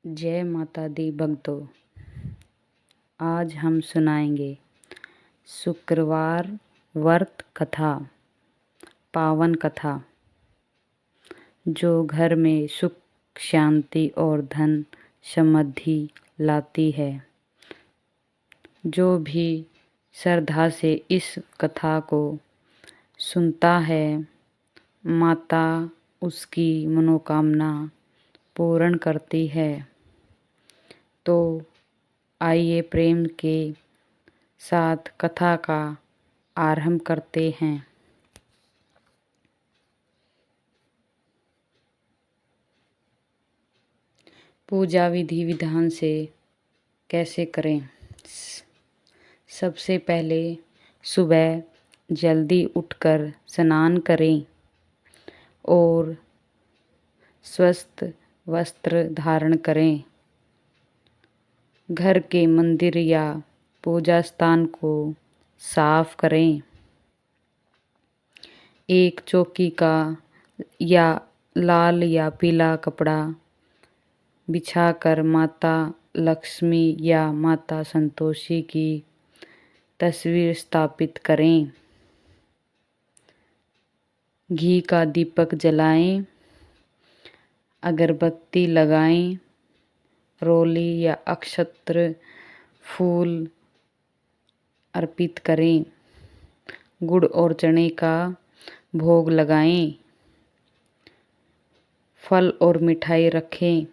जय माता दी भक्तों। आज हम सुनाएंगे शुक्रवार व्रत कथा, पावन कथा, जो घर में सुख, शांति और धन समृद्धि लाती है। जो भी श्रद्धा से इस कथा को सुनता है, माता उसकी मनोकामना पूर्ण करती है। तो आइए प्रेम के साथ कथा का आरंभ करते हैं। पूजा विधि विधान से कैसे करें। सबसे पहले सुबह जल्दी उठकर स्नान करें और स्वस्थ वस्त्र धारण करें। घर के मंदिर या पूजा स्थान को साफ करें। एक चौकी का या लाल या पीला कपड़ा बिछाकर माता लक्ष्मी या माता संतोषी की तस्वीर स्थापित करें। घी का दीपक जलाएं, अगरबत्ती लगाएं, रोली या अक्षत्र फूल अर्पित करें। गुड़ और चने का भोग लगाएं। फल और मिठाई रखें।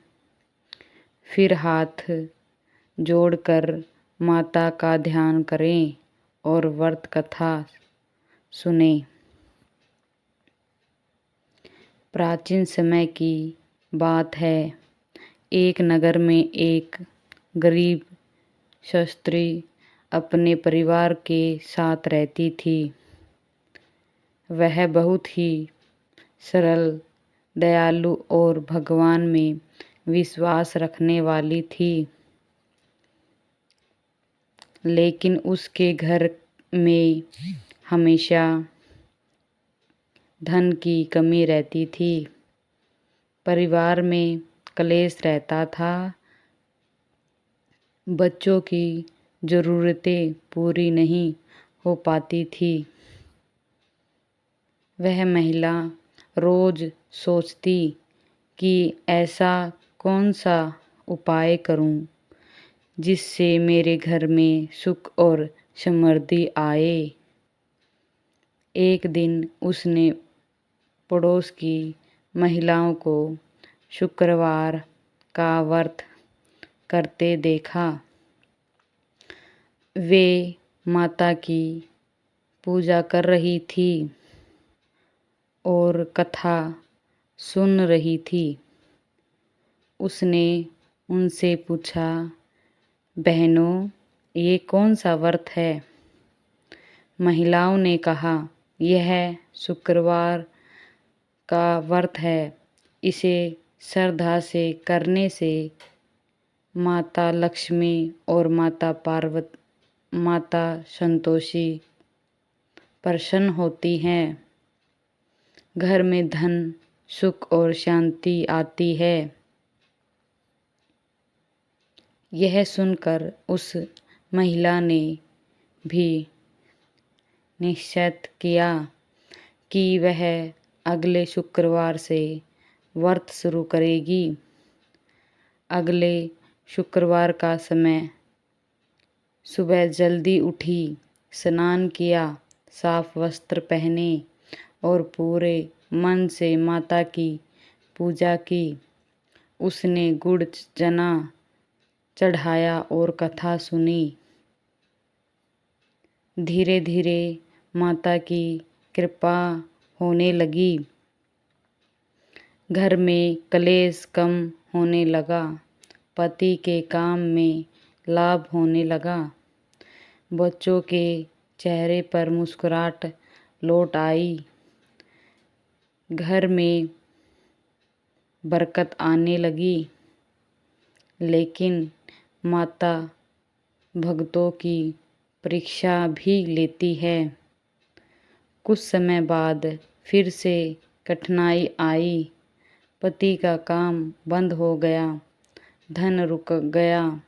फिर हाथ जोड़कर माता का ध्यान करें और व्रत कथा सुनें। प्राचीन समय की बात है। एक नगर में एक गरीब स्त्री अपने परिवार के साथ रहती थी। वह बहुत ही सरल, दयालु और भगवान में विश्वास रखने वाली थी। लेकिन उसके घर में हमेशा धन की कमी रहती थी। परिवार में कलेश रहता था। बच्चों की ज़रूरतें पूरी नहीं हो पाती थी। वह महिला रोज सोचती कि ऐसा कौन सा उपाय करूं जिससे मेरे घर में सुख और समृद्धि आए। एक दिन उसने पड़ोस की महिलाओं को शुक्रवार का व्रत करते देखा। वे माता की पूजा कर रही थी और कथा सुन रही थी। उसने उनसे पूछा, बहनों, ये कौन सा व्रत है? महिलाओं ने कहा, यह शुक्रवार का व्रत है। इसे श्रद्धा से करने से माता लक्ष्मी और माता संतोषी प्रसन्न होती हैं। घर में धन, सुख और शांति आती है। यह सुनकर उस महिला ने भी निश्चय किया कि वह अगले शुक्रवार से व्रत शुरू करेगी। अगले शुक्रवार का समय सुबह जल्दी उठी, स्नान किया, साफ वस्त्र पहने और पूरे मन से माता की पूजा की। उसने गुड़ चना चढ़ाया और कथा सुनी। धीरे धीरे माता की कृपा होने लगी। घर में कलेश कम होने लगा। पति के काम में लाभ होने लगा। बच्चों के चेहरे पर मुस्कुराहट लौट आई। घर में बरकत आने लगी। लेकिन माता भक्तों की परीक्षा भी लेती है। कुछ समय बाद फिर से कठिनाई आई। पति का काम बंद हो गया। धन रुक गया,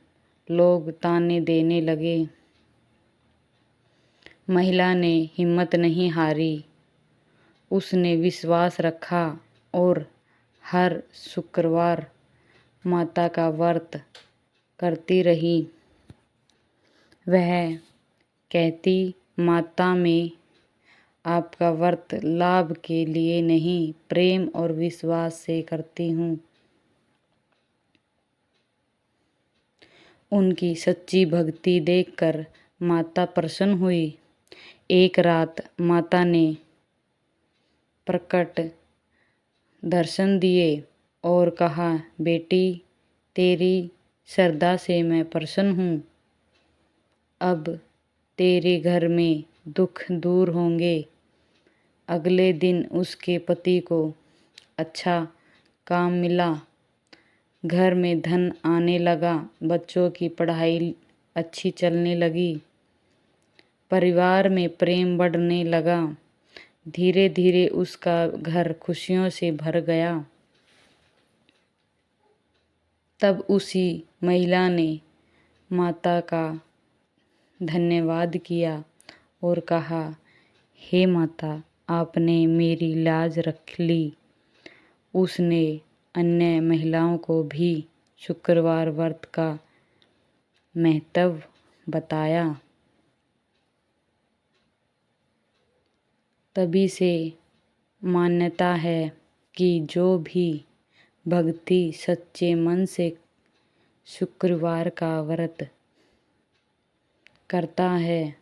लोग ताने देने लगे। महिला ने हिम्मत नहीं हारी, उसने विश्वास रखा और हर शुक्रवार माता का व्रत करती रही। वह कहती, माता मैं आपका व्रत लाभ के लिए नहीं, प्रेम और विश्वास से करती हूँ। उनकी सच्ची भक्ति देखकर माता प्रसन्न हुई। एक रात माता ने प्रकट दर्शन दिए और कहा, बेटी तेरी श्रद्धा से मैं प्रसन्न हूँ। अब तेरे घर में दुख दूर होंगे। अगले दिन उसके पति को अच्छा काम मिला, घर में धन आने लगा, बच्चों की पढ़ाई अच्छी चलने लगी, परिवार में प्रेम बढ़ने लगा। धीरे धीरे उसका घर खुशियों से भर गया। तब उसी महिला ने माता का धन्यवाद किया और कहा, हे माता, आपने मेरी लाज रख ली। उसने अन्य महिलाओं को भी शुक्रवार व्रत का महत्व बताया। तभी से मान्यता है कि जो भी भक्ति सच्चे मन से शुक्रवार का व्रत करता है,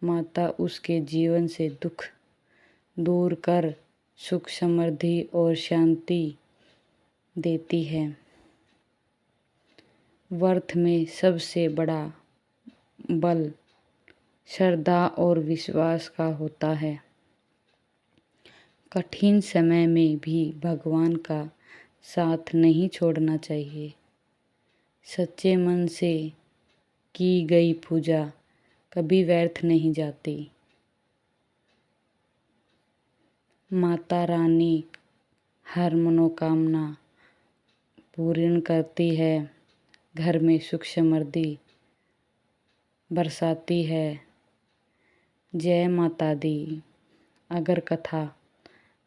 माता उसके जीवन से दुख दूर कर सुख समृद्धि और शांति देती है। व्रत में सबसे बड़ा बल श्रद्धा और विश्वास का होता है। कठिन समय में भी भगवान का साथ नहीं छोड़ना चाहिए। सच्चे मन से की गई पूजा कभी व्यर्थ नहीं जाती। माता रानी हर मनोकामना पूर्ण करती है, घर में सुख समृद्धि बरसाती है। जय माता दी। अगर कथा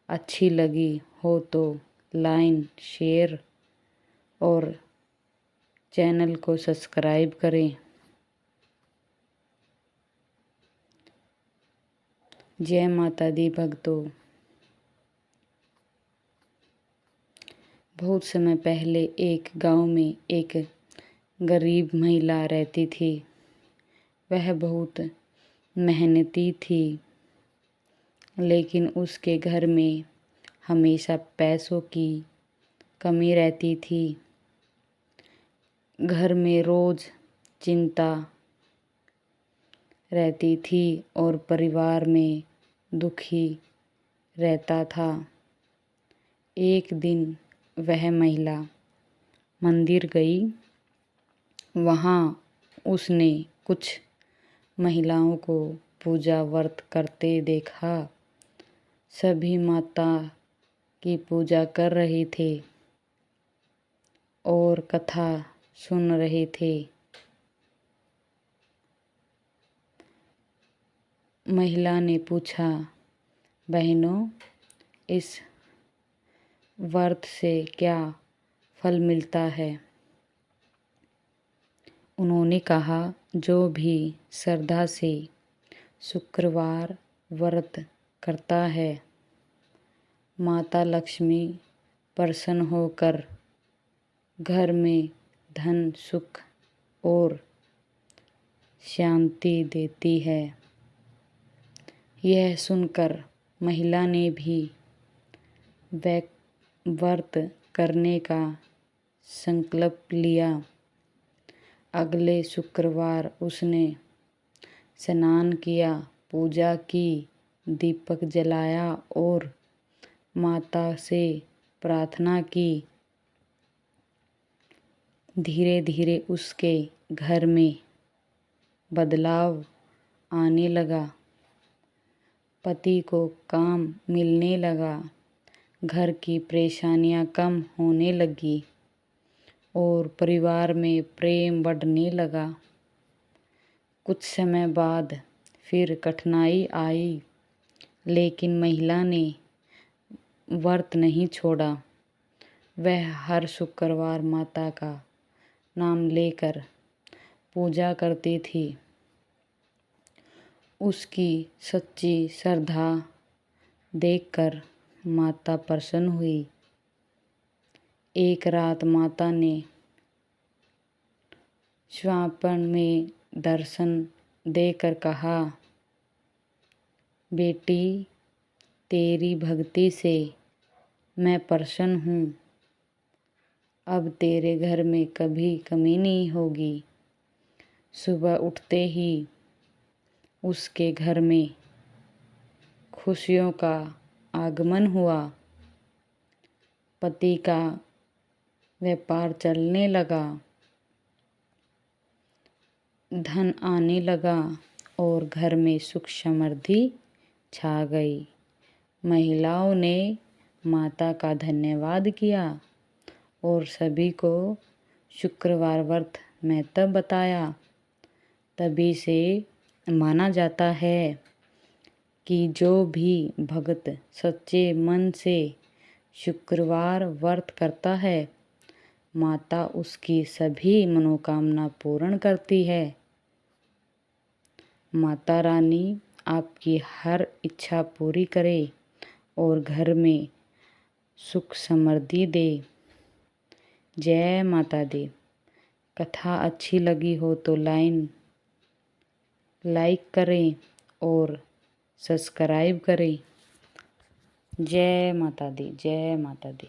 अच्छी लगी हो तो लाइक, शेयर और चैनल को सब्सक्राइब करें। जय माता दी भक्तों। बहुत समय पहले एक गांव में एक गरीब महिला रहती थी। वह बहुत मेहनती थी, लेकिन उसके घर में हमेशा पैसों की कमी रहती थी। घर में रोज चिंता रहती थी और परिवार में दुखी रहता था। एक दिन वह महिला मंदिर गई। वहाँ उसने कुछ महिलाओं को पूजा व्रत करते देखा। सभी माता की पूजा कर रहे थे और कथा सुन रहे थे। महिला ने पूछा, बहनों, इस व्रत से क्या फल मिलता है? उन्होंने कहा, जो भी श्रद्धा से शुक्रवार व्रत करता है, माता लक्ष्मी प्रसन्न होकर घर में धन, सुख और शांति देती है। यह सुनकर महिला ने भी व्रत करने का संकल्प लिया। अगले शुक्रवार उसने स्नान किया, पूजा की, दीपक जलाया और माता से प्रार्थना की। धीरे धीरे उसके घर में बदलाव आने लगा। पति को काम मिलने लगा, घर की परेशानियां कम होने लगी और परिवार में प्रेम बढ़ने लगा। कुछ समय बाद फिर कठिनाई आई, लेकिन महिला ने व्रत नहीं छोड़ा। वह हर शुक्रवार माता का नाम लेकर पूजा करती थी। उसकी सच्ची श्रद्धा देखकर माता प्रसन्न हुई। एक रात माता ने स्वप्न में दर्शन देकर कहा, बेटी, तेरी भक्ति से मैं प्रसन्न हूँ। अब तेरे घर में कभी कमी नहीं होगी। सुबह उठते ही उसके घर में खुशियों का आगमन हुआ। पति का व्यापार चलने लगा, धन आने लगा और घर में सुख समृद्धि छा गई। महिलाओं ने माता का धन्यवाद किया और सभी को शुक्रवार व्रत महत्व बताया। तभी से माना जाता है कि जो भी भक्त सच्चे मन से शुक्रवार व्रत करता है, माता उसकी सभी मनोकामना पूर्ण करती है। माता रानी आपकी हर इच्छा पूरी करे और घर में सुख समृद्धि दे। जय माता दी। कथा अच्छी लगी हो तो लाइक करें और सब्सक्राइब करें। जय माता दी, जय माता दी।